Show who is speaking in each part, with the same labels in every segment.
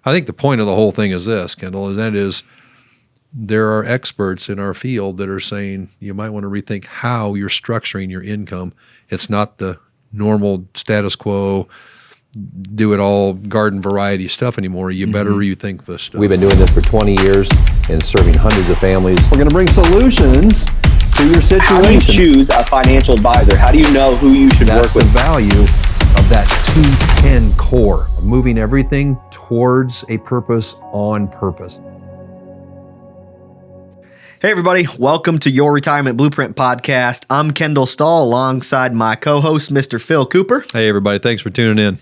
Speaker 1: I think the point of the whole thing is this, Kendall, and that is there are experts in our field that are saying you might want to rethink how you're structuring your income. It's not the normal status quo, do it all garden variety stuff anymore. You better rethink this stuff.
Speaker 2: We've been doing this for 20 years and serving hundreds of families. We're going to bring solutions to your situation.
Speaker 3: How do you choose a financial advisor? How do you know who you should
Speaker 2: That's
Speaker 3: work with?
Speaker 2: the value of that 210 core, of moving everything towards a purpose on purpose.
Speaker 4: Hey everybody, welcome to Your Retirement Blueprint Podcast. I'm Kendall Stahl alongside my co-host, Mr. Phil Cooper.
Speaker 1: Hey everybody, thanks for tuning in.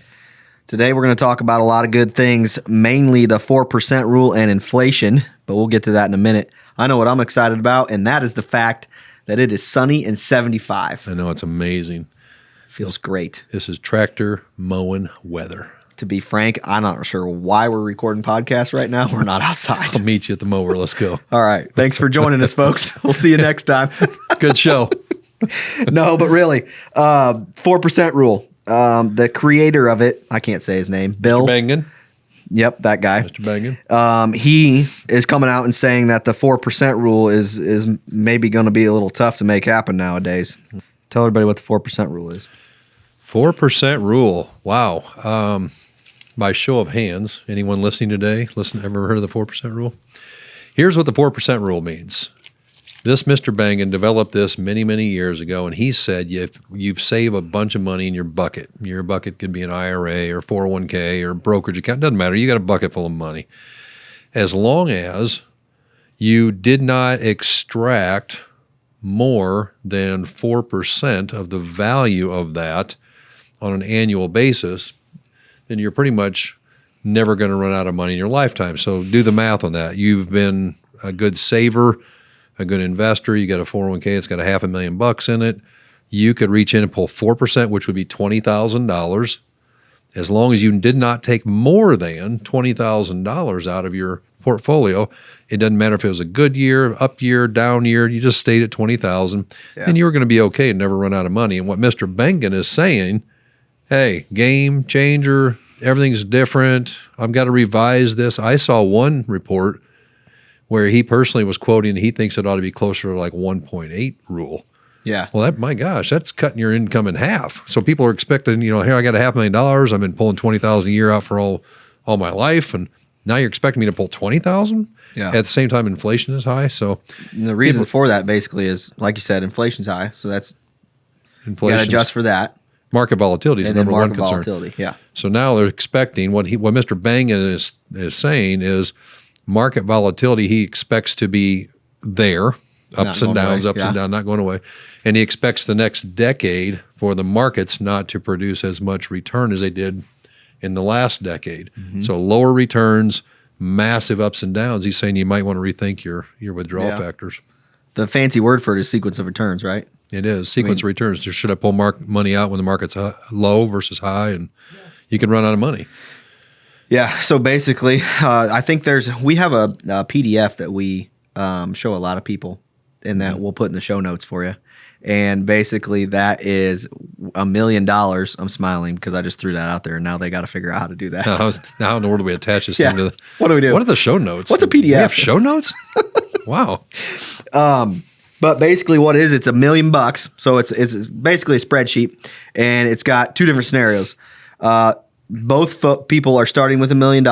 Speaker 4: Today we're going to talk about a lot of good things, mainly the 4% rule and inflation, but we'll get to that in a minute. I know what I'm excited about, and that is the fact that it is sunny and 75.
Speaker 1: I know, it's amazing.
Speaker 4: Feels great.
Speaker 1: This is tractor mowing weather.
Speaker 4: To be frank, I'm not sure why we're recording podcasts right now. We're not outside.
Speaker 1: I'll meet you at the mower. Let's go.
Speaker 4: All right. Thanks for joining us, folks. We'll see you next time.
Speaker 1: Good show.
Speaker 4: No, but really, 4% rule. The creator of it, I can't say his name, Bill.
Speaker 1: Bangan.
Speaker 4: Yep, that guy.
Speaker 1: Mr. Bangan.
Speaker 4: He is coming out and saying that the 4% rule is maybe going to be a little tough to make happen nowadays. Tell everybody what the 4% rule is.
Speaker 1: 4% rule. Wow. By show of hands, anyone listening today, ever heard of the 4% rule? Here's what the 4% rule means. This Mr. Bangan developed this many, many years ago, and he said you've saved a bunch of money in your bucket. Your bucket could be an IRA or 401k or brokerage account. Doesn't matter. You got a bucket full of money. As long as you did not extract more than 4% of the value of that on an annual basis, then you're pretty much never going to run out of money in your lifetime. So do the math on that. You've been a good saver, a good investor. You got a 401k, it's got $500,000 in it. You could reach in and pull 4%, which would be $20,000. As long as you did not take more than $20,000 out of your portfolio, it doesn't matter if it was a good year, up year, down year, you just stayed at $20,000 and you were going to be okay and never run out of money. And what Mr. Bangan is saying, hey, game changer, everything's different. I've got to revise this. I saw one report where he personally was quoting he thinks it ought to be closer to like 1.8 rule.
Speaker 4: Yeah.
Speaker 1: Well, my gosh, that's cutting your income in half. So people are expecting, here I got $500,000. I've been pulling $20,000 a year out for all my life, and now you're expecting me to pull $20,000?
Speaker 4: Yeah.
Speaker 1: At the same time, inflation is high. So
Speaker 4: And the reason for that basically is, like you said, inflation's high. So that's you got to adjust for that.
Speaker 1: Market volatility is the number one concern.
Speaker 4: Volatility, yeah.
Speaker 1: So now they're expecting what Mr. Bangan is saying is market volatility. He expects to be there, ups and downs, and downs, not going away, and he expects the next decade for the markets not to produce as much return as they did in the last decade. Mm-hmm. So lower returns, massive ups and downs. He's saying you might want to rethink your withdrawal factors.
Speaker 4: The fancy word for it is sequence of returns, right?
Speaker 1: It is sequence of returns. Should I pull money out when the market's low versus high, and you can run out of money?
Speaker 4: Yeah. So basically, I think we have a PDF that we show a lot of people, and that we'll put in the show notes for you. And basically, that is $1 million. I'm smiling because I just threw that out there, and now they got to figure out how to do that.
Speaker 1: How in the world do we attach this thing to?
Speaker 4: What do we do?
Speaker 1: What are the show notes?
Speaker 4: What's a PDF?
Speaker 1: We have show notes? Wow.
Speaker 4: But basically what it is, it's $1 million. So it's basically a spreadsheet, and it's got two different scenarios. Both people are starting with $1 million,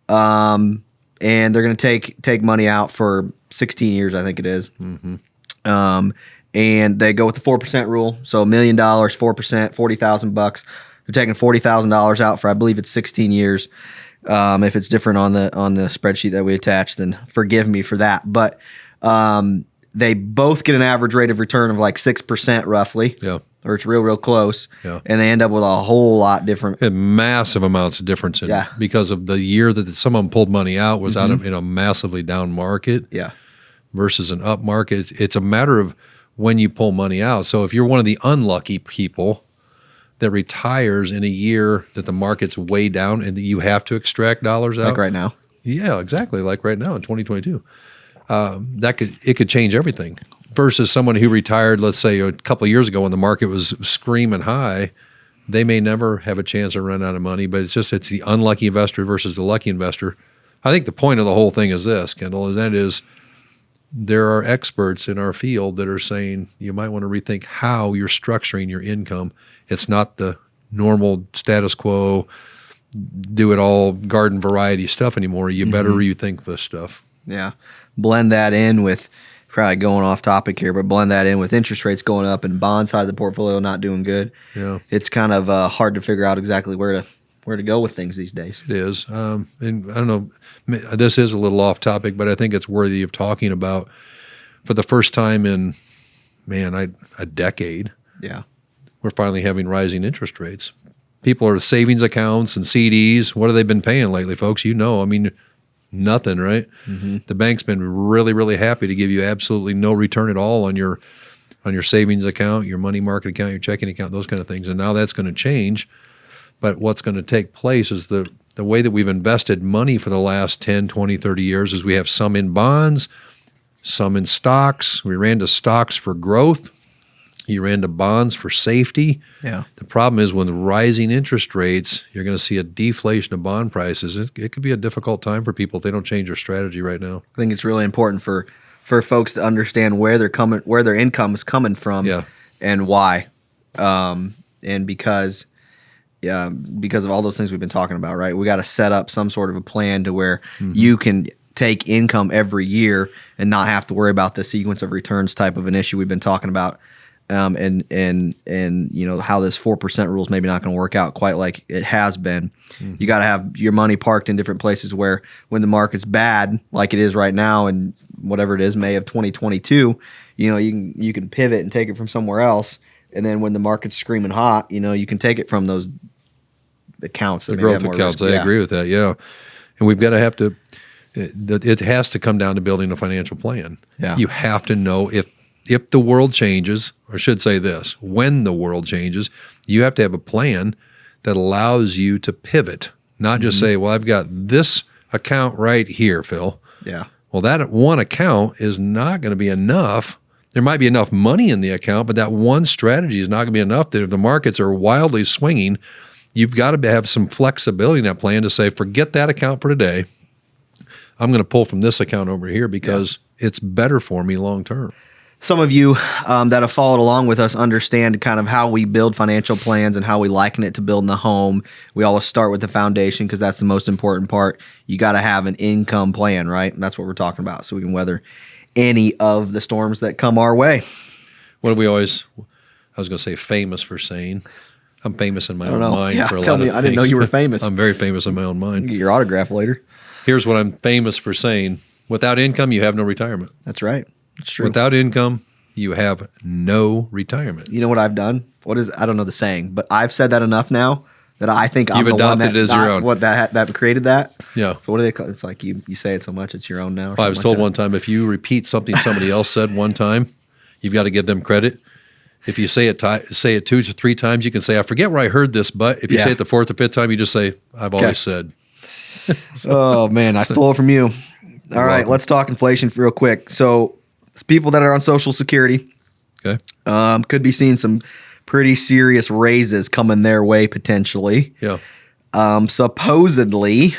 Speaker 4: and they're going to take money out for 16 years, I think it is. Mm-hmm. And they go with the 4% rule. So $1 million, 4%, $40,000. They're taking $40,000 out for, I believe it's 16 years. If it's different on the spreadsheet that we attached, then forgive me for that. But they both get an average rate of return of like 6% roughly. Yeah. Or it's real close. Yeah. And they end up with a whole lot different.
Speaker 1: Massive amounts of difference in because of the year that some of them pulled money out was out of in a massively down market. Yeah. Versus an up market. It's a matter of when you pull money out. So if you're one of the unlucky people that retires in a year that the market's way down and that you have to extract dollars out.
Speaker 4: Like right now.
Speaker 1: Yeah, exactly. Like right now in 2022. It could change everything versus someone who retired, let's say a couple of years ago when the market was screaming high. they may never have a chance to run out of money, but it's the unlucky investor versus the lucky investor. I think the point of the whole thing is this, Kendall, and that is there are experts in our field that are saying you might want to rethink how you're structuring your income. It's not the normal status quo, do it all garden variety stuff anymore. You better rethink this stuff.
Speaker 4: Yeah. Blend that in with, probably going off topic here, but blend that in with interest rates going up and bond side of the portfolio not doing good.
Speaker 1: Yeah.
Speaker 4: It's kind of hard to figure out exactly where to go with things these days.
Speaker 1: It is. And I don't know, this is a little off topic, but I think it's worthy of talking about. For the first time in, a decade,
Speaker 4: Yeah.
Speaker 1: we're finally having rising interest rates. People are savings accounts and CDs. What have they been paying lately, folks? Nothing, right? The bank's been really, really happy to give you absolutely no return at all on your savings account, your money market account, your checking account, those kind of things. And now that's going to change. But what's going to take place is the way that we've invested money for the last 10, 20, 30 years is we have some in bonds, some in stocks. We ran to stocks for growth. You ran to bonds for safety.
Speaker 4: Yeah.
Speaker 1: The problem is when the rising interest rates, you're going to see a deflation of bond prices. It could be a difficult time for people if they don't change their strategy right now.
Speaker 4: I think it's really important for folks to understand where their income is coming from, and why, and because of all those things we've been talking about, right? We got to set up some sort of a plan to where you can take income every year and not have to worry about the sequence of returns type of an issue we've been talking about. And how this 4% rule is maybe not going to work out quite like it has been. You got to have your money parked in different places where when the market's bad, like it is right now, and whatever it is, May of 2022, you can pivot and take it from somewhere else. And then when the market's screaming hot, you can take it from those accounts.
Speaker 1: The growth accounts. I agree with that. Yeah, and we've got to have to. It has to come down to building a financial plan.
Speaker 4: Yeah,
Speaker 1: you have to know if the world changes, or I should say this, when the world changes, you have to have a plan that allows you to pivot, not just say, well, I've got this account right here, Phil.
Speaker 4: Yeah.
Speaker 1: Well, that one account is not going to be enough. There might be enough money in the account, but that one strategy is not going to be enough. That if the markets are wildly swinging, you've got to have some flexibility in that plan to say, forget that account for today. I'm going to pull from this account over here because it's better for me long term.
Speaker 4: Some of you that have followed along with us understand kind of how we build financial plans and how we liken it to building a home. We always start with the foundation because that's the most important part. You got to have an income plan, right? And that's what we're talking about, so we can weather any of the storms that come our way.
Speaker 1: What do we always, I was going to say famous for saying, I'm famous in my own mind for a lot of things.
Speaker 4: I didn't know you were famous.
Speaker 1: I'm very famous in my own mind.
Speaker 4: Get your autograph later.
Speaker 1: Here's what I'm famous for saying. Without income, you have no retirement.
Speaker 4: That's right. It's true.
Speaker 1: Without income, you have no retirement.
Speaker 4: You know what I've done? I don't know the saying, but I've said that enough now that I think I'm the one that
Speaker 1: as your own.
Speaker 4: What that created that.
Speaker 1: Yeah.
Speaker 4: So what do they call it? It's like you say it so much, it's your own now.
Speaker 1: I was told one time, if you repeat something somebody else said one time, you've got to give them credit. If you say it 2 to 3 times, you can say, I forget where I heard this, but if you say it the 4th or 5th time, you just say, I've always said.
Speaker 4: Oh, man, I stole it from you. All right, let's talk inflation real quick. So it's people that are on Social Security could be seeing some pretty serious raises coming their way potentially.
Speaker 1: Yeah.
Speaker 4: Supposedly,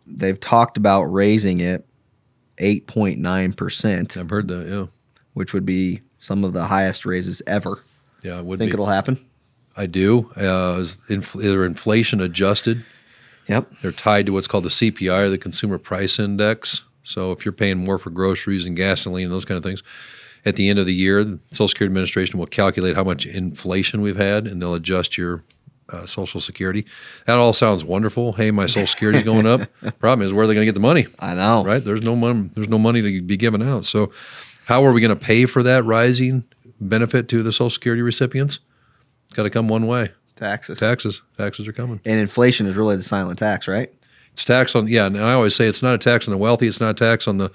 Speaker 4: they've talked about raising it 8.9%.
Speaker 1: I've heard that, yeah.
Speaker 4: Which would be some of the highest raises ever.
Speaker 1: Yeah, it would
Speaker 4: Think
Speaker 1: be.
Speaker 4: it'll happen?
Speaker 1: I do. They're inflation adjusted.
Speaker 4: Yep.
Speaker 1: They're tied to what's called the CPI, or the Consumer Price Index. So if you're paying more for groceries and gasoline and those kind of things, at the end of the year, the Social Security Administration will calculate how much inflation we've had, and they'll adjust your Social Security. That all sounds wonderful. Hey, my Social Security is going up. Problem is, where are they going to get the money?
Speaker 4: I know.
Speaker 1: Right? There's no money. There's no money to be given out. So how are we going to pay for that rising benefit to the Social Security recipients? It's got to come one way.
Speaker 4: Taxes.
Speaker 1: Taxes are coming.
Speaker 4: And inflation is really the silent tax, right?
Speaker 1: It's tax on, and I always say it's not a tax on the wealthy. It's not a tax on the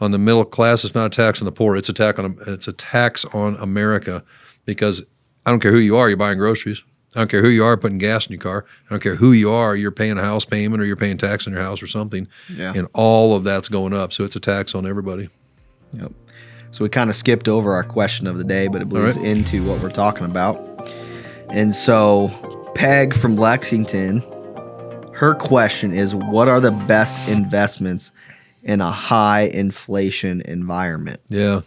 Speaker 1: middle class. It's not a tax on the poor. It's a tax on America, because I don't care who you are, you're buying groceries. I don't care who you are putting gas in your car. I don't care who you are, you're paying a house payment or you're paying tax on your house or something.
Speaker 4: Yeah.
Speaker 1: And all of that's going up. So it's a tax on everybody.
Speaker 4: Yep. So we kind of skipped over our question of the day, but it bleeds
Speaker 1: right.
Speaker 4: into what we're talking about. And so Peg from Lexington, her question is, what are the best investments in a high inflation environment?
Speaker 1: Yeah.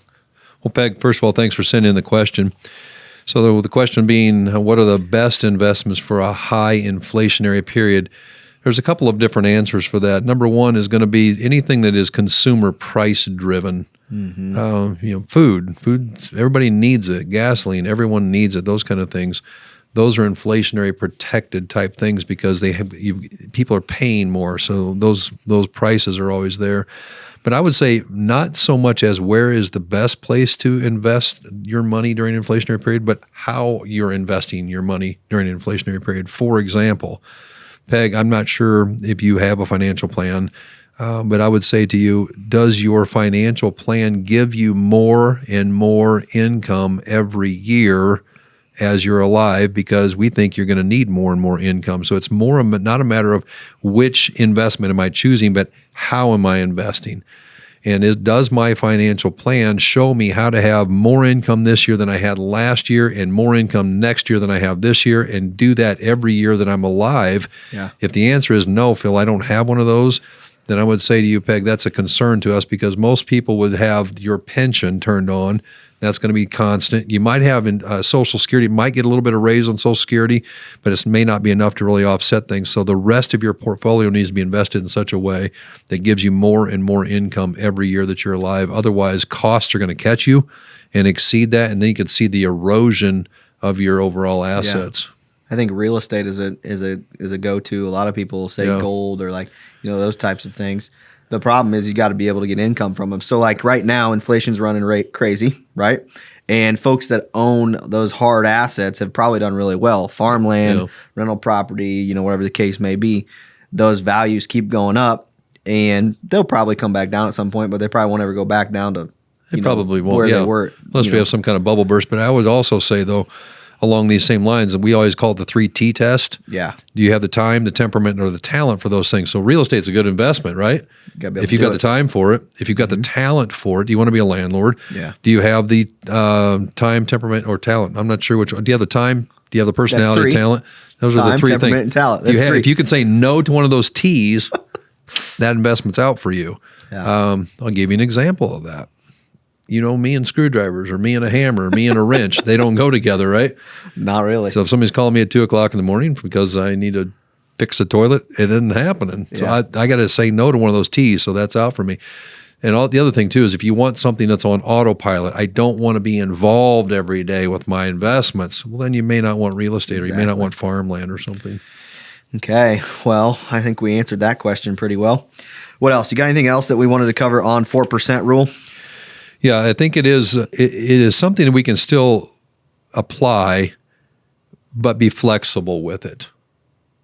Speaker 1: Well, Peg, first of all, thanks for sending in the question. So the question being, what are the best investments for a high inflationary period? There's a couple of different answers for that. Number one is going to be anything that is consumer price driven. Food, everybody needs it. Gasoline, everyone needs it. Those kind of things. Those are inflationary protected type things because people are paying more. So those prices are always there. But I would say not so much as where is the best place to invest your money during an inflationary period, but how you're investing your money during an inflationary period. For example, Peg, I'm not sure if you have a financial plan, but I would say to you, does your financial plan give you more and more income every year as you're alive? Because we think you're going to need more and more income. So it's not a matter of which investment am I choosing, but how am I investing? And does my financial plan show me how to have more income this year than I had last year and more income next year than I have this year, and do that every year that I'm alive?
Speaker 4: Yeah.
Speaker 1: If the answer is no, Phil, I don't have one of those, then I would say to you, Peg, that's a concern to us because most people would have your pension turned on. That's going to be constant. You might have Social Security, might get a little bit of raise on Social Security, but it may not be enough to really offset things. So the rest of your portfolio needs to be invested in such a way that gives you more and more income every year that you're alive. Otherwise, costs are going to catch you and exceed that, and then you can see the erosion of your overall assets.
Speaker 4: I think real estate is a go-to. A lot of people say gold or those types of things. The problem is you got to be able to get income from them. So like right now, inflation's running crazy, right? And folks that own those hard assets have probably done really well. Farmland, rental property, whatever the case may be, those values keep going up, and they'll probably come back down at some point, but they probably won't ever go back down to
Speaker 1: probably won't,
Speaker 4: where they were.
Speaker 1: Unless we have some kind of bubble burst. But I would also say, though, along these same lines, and we always call it the 3T test.
Speaker 4: Yeah.
Speaker 1: Do you have the time, the temperament, or the talent for those things? So real estate's a good investment, right? If you've got the time for it, if you've got the talent for it, do you want to be a landlord?
Speaker 4: Yeah.
Speaker 1: Do you have the time, temperament, or talent? I'm not sure which one. Do you have the time? Do you have the personality, talent? Those are the three
Speaker 4: temperament,
Speaker 1: things.
Speaker 4: and talent. That's three.
Speaker 1: If you could say no to one of those T's, that investment's out for you.
Speaker 4: Yeah.
Speaker 1: I'll give you an example of that. Me and screwdrivers, or me and a hammer, or me and a wrench, they don't go together, right?
Speaker 4: Not really.
Speaker 1: So if somebody's calling me at 2:00 in the morning because I need to fix a toilet, it isn't happening. So I got to say no to one of those T's. So that's out for me. And the other thing too is if you want something that's on autopilot, I don't want to be involved every day with my investments. Well, then you may not want real estate, or you may not want farmland or something.
Speaker 4: Okay. Well, I think we answered that question pretty well. What else? You got anything else that we wanted to cover on 4% rule?
Speaker 1: Yeah, I think it is something that we can still apply, but be flexible with it.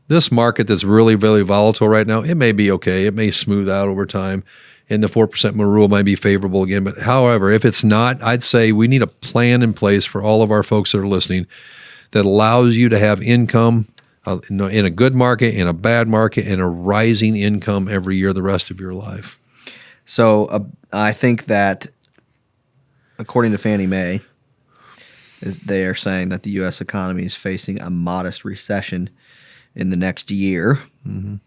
Speaker 1: This market that's really, really volatile right now, it may be okay. It may smooth out over time, and the 4% rule might be favorable again. But however, if it's not, I'd say we need a plan in place for all of our folks that are listening that allows you to have income in a good market, in a bad market, and a rising income every year the rest of your life.
Speaker 4: So I think that according to Fannie Mae, they are saying that the U.S. economy is facing a modest recession in the next year. Mm-hmm. Do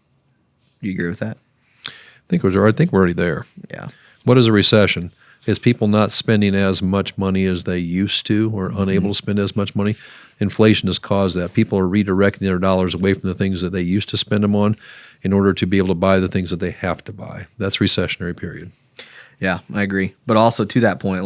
Speaker 4: you agree with that?
Speaker 1: I think we're already there.
Speaker 4: Yeah.
Speaker 1: What is a recession? Is people not spending as much money as they used to, or unable to spend as much money? Inflation has caused that. People are redirecting their dollars away from the things that they used to spend them on in order to be able to buy the things that they have to buy. That's recessionary period.
Speaker 4: Yeah, I agree. But also to that point,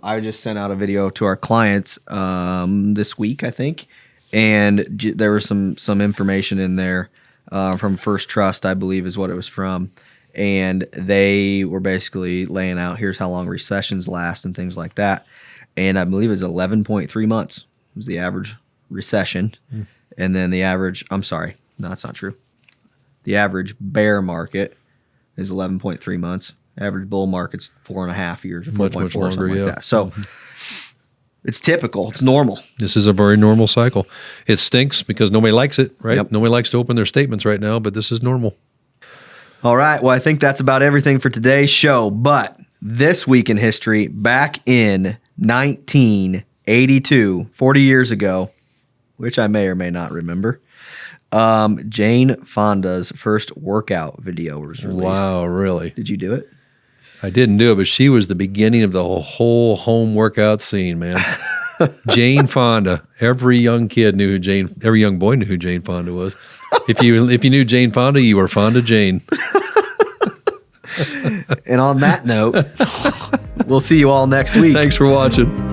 Speaker 4: I just sent out a video to our clients this week, I think, and there was some information in there from First Trust, I believe is what it was from, and they were basically laying out here's how long recessions last and things like that, and I believe it's 11.3 months was the average recession, and then the average – I'm sorry, no, that's not true. The average bear market is 11.3 months. Average bull market's 4.5 years, or 4.4,
Speaker 1: much longer,
Speaker 4: something like that. So it's typical. It's normal.
Speaker 1: This is a very normal cycle. It stinks because nobody likes it, right?
Speaker 4: Yep.
Speaker 1: Nobody likes to open their statements right now, but this is normal.
Speaker 4: All right. Well, I think that's about everything for today's show. But This week in history, back in 1982, 40 years ago, which I may or may not remember, Jane Fonda's first workout video was released.
Speaker 1: Wow, really?
Speaker 4: Did you do it?
Speaker 1: I didn't do it, but she was the beginning of the whole home workout scene, man. Jane Fonda. Every young boy knew who Jane Fonda was. If you knew Jane Fonda, you were fond of Jane.
Speaker 4: And on that note, we'll see you all next week.
Speaker 1: Thanks for watching.